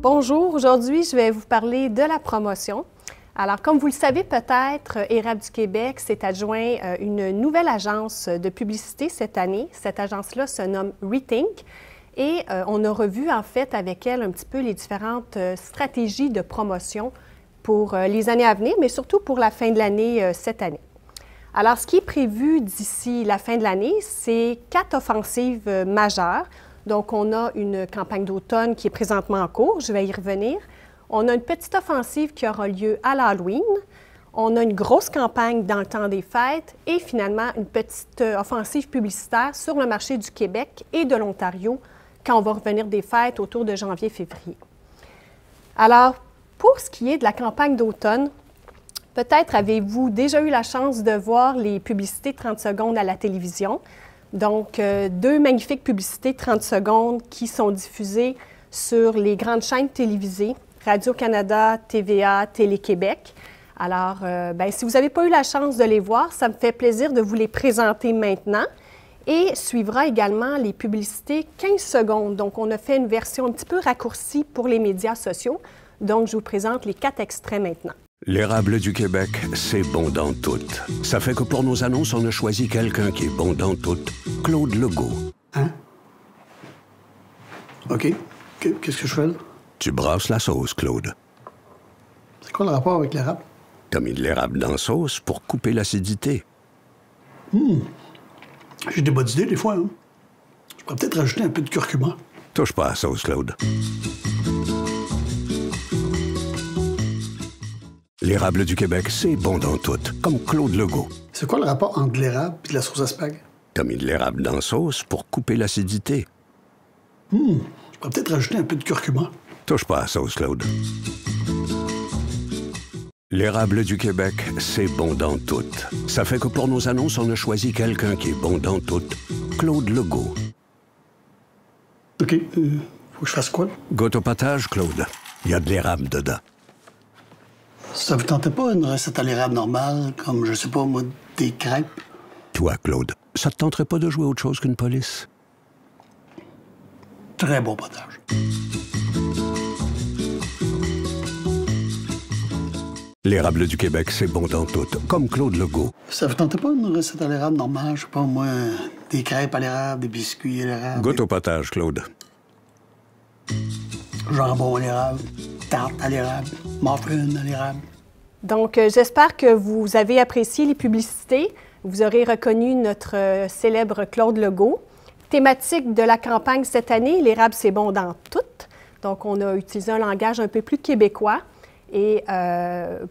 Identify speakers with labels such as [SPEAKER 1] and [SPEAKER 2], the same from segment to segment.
[SPEAKER 1] Bonjour, aujourd'hui je vais vous parler de la promotion. Alors comme vous le savez peut-être, Érable du Québec s'est adjoint une nouvelle agence de publicité cette année. Cette agence-là se nomme Rethink et on a revu en fait avec elle un petit peu les différentes stratégies de promotion pour les années à venir, mais surtout pour la fin de l'année cette année. Alors ce qui est prévu d'ici la fin de l'année, c'est 4 offensives majeures. Donc, on a une campagne d'automne qui est présentement en cours, je vais y revenir. On a une petite offensive qui aura lieu à l'Halloween. On a une grosse campagne dans le temps des fêtes et finalement une petite offensive publicitaire sur le marché du Québec et de l'Ontario quand on va revenir des fêtes autour de janvier-février. Alors, pour ce qui est de la campagne d'automne, peut-être avez-vous déjà eu la chance de voir les publicités 30 secondes à la télévision. Donc, 2 magnifiques publicités 30 secondes qui sont diffusées sur les grandes chaînes télévisées, Radio-Canada, TVA, Télé-Québec. Alors, si vous n'avez pas eu la chance de les voir, ça me fait plaisir de vous les présenter maintenant. Et suivra également les publicités 15 secondes. Donc, on a fait une version un petit peu raccourcie pour les médias sociaux. Donc, je vous présente les 4 extraits maintenant.
[SPEAKER 2] L'érable du Québec, c'est bon dans tout. Ça fait que pour nos annonces, on a choisi quelqu'un qui est bon dans tout. Claude Legault.
[SPEAKER 3] Hein? OK. Qu'est-ce que je fais là?
[SPEAKER 2] Tu brasses la sauce, Claude.
[SPEAKER 3] C'est quoi le rapport avec l'érable?
[SPEAKER 2] T'as mis de l'érable dans la sauce pour couper l'acidité.
[SPEAKER 3] J'ai des bonnes idées des fois, hein? Je pourrais peut-être rajouter un peu de curcuma.
[SPEAKER 2] Touche pas à la sauce, Claude. L'érable du Québec, c'est bon dans tout, comme Claude Legault.
[SPEAKER 3] C'est quoi le rapport entre l'érable et la sauce à spag?
[SPEAKER 2] T'as mis de l'érable dans la sauce pour couper l'acidité.
[SPEAKER 3] Je pourrais peut-être rajouter un peu de curcuma.
[SPEAKER 2] Touche pas à la sauce, Claude. L'érable du Québec, c'est bon dans tout. Ça fait que pour nos annonces, on a choisi quelqu'un qui est bon dans tout. Claude Legault.
[SPEAKER 3] OK. Faut que je fasse quoi?
[SPEAKER 2] Goûte au potage, Claude. Il y a de l'érable dedans.
[SPEAKER 3] Ça vous tentait pas une recette à l'érable normale, comme, je sais pas, moi, des crêpes?
[SPEAKER 2] Toi, Claude, ça te tenterait pas de jouer autre chose qu'une police?
[SPEAKER 3] Très bon potage.
[SPEAKER 2] L'érable du Québec, c'est bon dans tout, comme Claude Legault.
[SPEAKER 3] Ça vous tentait pas une recette à l'érable normale, je sais pas, moi, des crêpes à l'érable, des biscuits à l'érable?
[SPEAKER 2] Goûte au potage, Claude.
[SPEAKER 3] Jambon à l'érable, tarte à l'érable, muffin à l'érable.
[SPEAKER 1] Donc, j'espère que vous avez apprécié les publicités. Vous aurez reconnu notre célèbre Claude Legault. Thématique de la campagne cette année, l'érable, c'est bon dans tout. Donc, on a utilisé un langage un peu plus québécois. Et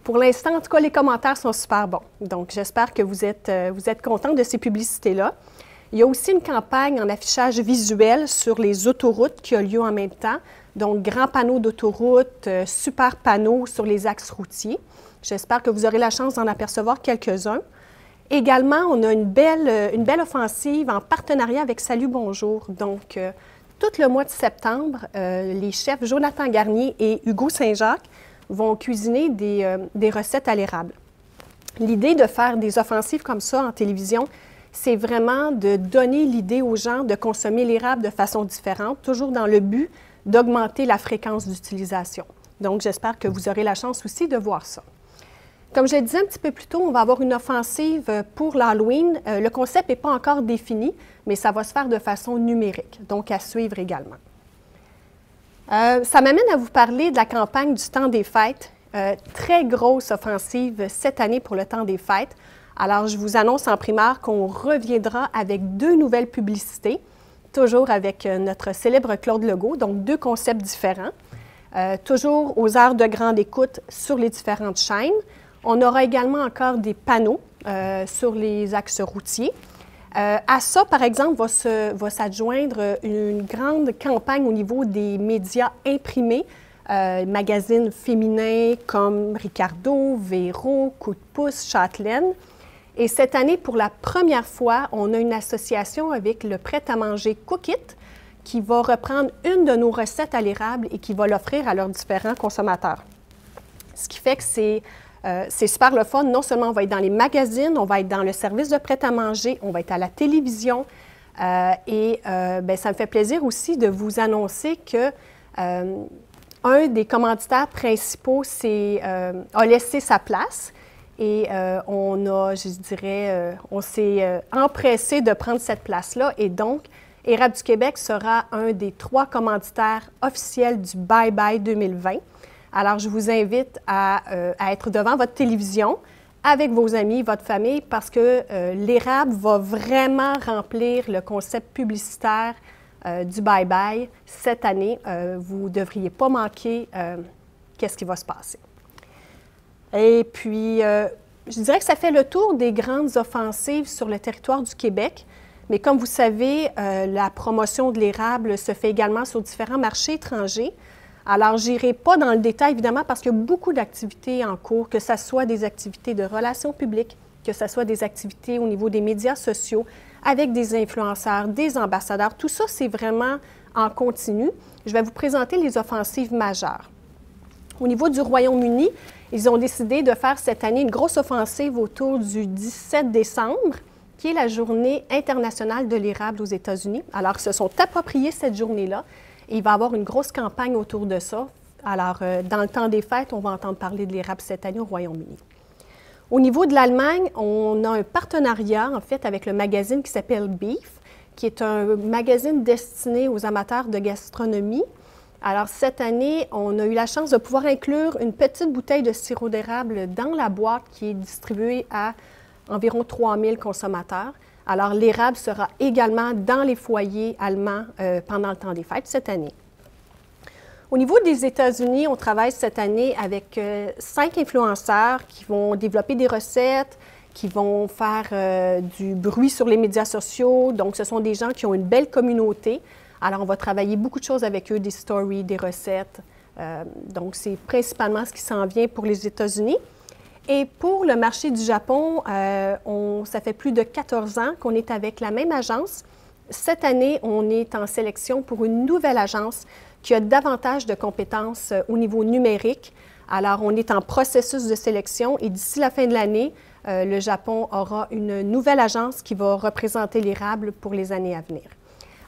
[SPEAKER 1] pour l'instant, en tout cas, les commentaires sont super bons. Donc, j'espère que vous êtes contents de ces publicités-là. Il y a aussi une campagne en affichage visuel sur les autoroutes qui a lieu en même temps. Donc, grands panneaux d'autoroute, super panneaux sur les axes routiers. J'espère que vous aurez la chance d'en apercevoir quelques-uns. Également, on a une belle offensive en partenariat avec Salut Bonjour. Donc, tout le mois de septembre, les chefs Jonathan Garnier et Hugo Saint-Jacques vont cuisiner des recettes à l'érable. L'idée de faire des offensives comme ça en télévision, c'est vraiment de donner l'idée aux gens de consommer l'érable de façon différente, toujours dans le but d'augmenter la fréquence d'utilisation. Donc, j'espère que vous aurez la chance aussi de voir ça. Comme je le disais un petit peu plus tôt, on va avoir une offensive pour l'Halloween. Le concept n'est pas encore défini, mais ça va se faire de façon numérique, donc à suivre également. Ça m'amène à vous parler de la campagne du temps des fêtes. Très grosse offensive cette année pour le temps des fêtes. Alors, je vous annonce en primaire qu'on reviendra avec 2 nouvelles publicités, toujours avec notre célèbre Claude Legault, donc 2 concepts différents. Toujours aux heures de grande écoute sur les différentes chaînes. On aura également encore des panneaux sur les axes routiers. À ça, par exemple, va s'adjoindre une grande campagne au niveau des médias imprimés, magazines féminins comme Ricardo, Véro, Coup de pouce, Châtelaine. Et cette année, pour la première fois, on a une association avec le prêt-à-manger Cook It qui va reprendre une de nos recettes à l'érable et qui va l'offrir à leurs différents consommateurs. Ce qui fait que c'est super le fun. Non seulement on va être dans les magazines, on va être dans le service de prêt-à-manger, on va être à la télévision. Ça me fait plaisir aussi de vous annoncer que un des commanditaires principaux a laissé sa place et on s'est empressé de prendre cette place-là. Et donc, Érables du Québec sera un des 3 commanditaires officiels du Bye Bye 2020. Alors, je vous invite à être devant votre télévision avec vos amis, votre famille, parce que l'érable va vraiment remplir le concept publicitaire du Bye Bye cette année. Vous ne devriez pas manquer qu'est-ce qui va se passer. Et puis, je dirais que ça fait le tour des grandes offensives sur le territoire du Québec. Mais comme vous savez, la promotion de l'érable se fait également sur différents marchés étrangers. Alors, je n'irai pas dans le détail, évidemment, parce qu'il y a beaucoup d'activités en cours, que ce soit des activités de relations publiques, que ce soit des activités au niveau des médias sociaux, avec des influenceurs, des ambassadeurs. Tout ça, c'est vraiment en continu. Je vais vous présenter les offensives majeures. Au niveau du Royaume-Uni, ils ont décidé de faire cette année une grosse offensive autour du 17 décembre, qui est la Journée internationale de l'érable aux États-Unis. Alors, ils se sont appropriés cette journée-là. Et il va y avoir une grosse campagne autour de ça. Alors, dans le temps des fêtes, on va entendre parler de l'érable cette année au Royaume-Uni. Au niveau de l'Allemagne, on a un partenariat, en fait, avec le magazine qui s'appelle Beef, qui est un magazine destiné aux amateurs de gastronomie. Alors, cette année, on a eu la chance de pouvoir inclure une petite bouteille de sirop d'érable dans la boîte qui est distribuée à environ 3000 consommateurs. Alors, l'érable sera également dans les foyers allemands pendant le temps des fêtes cette année. Au niveau des États-Unis, on travaille cette année avec 5 influenceurs qui vont développer des recettes, qui vont faire du bruit sur les médias sociaux. Donc, ce sont des gens qui ont une belle communauté. Alors, on va travailler beaucoup de choses avec eux, des stories, des recettes. Donc, c'est principalement ce qui s'en vient pour les États-Unis. Et pour le marché du Japon, ça fait plus de 14 ans qu'on est avec la même agence. Cette année, on est en sélection pour une nouvelle agence qui a davantage de compétences au niveau numérique. Alors, on est en processus de sélection et d'ici la fin de l'année, le Japon aura une nouvelle agence qui va représenter l'érable pour les années à venir.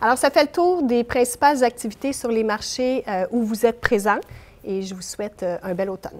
[SPEAKER 1] Alors, ça fait le tour des principales activités sur les marchés où vous êtes présents et je vous souhaite un bel automne.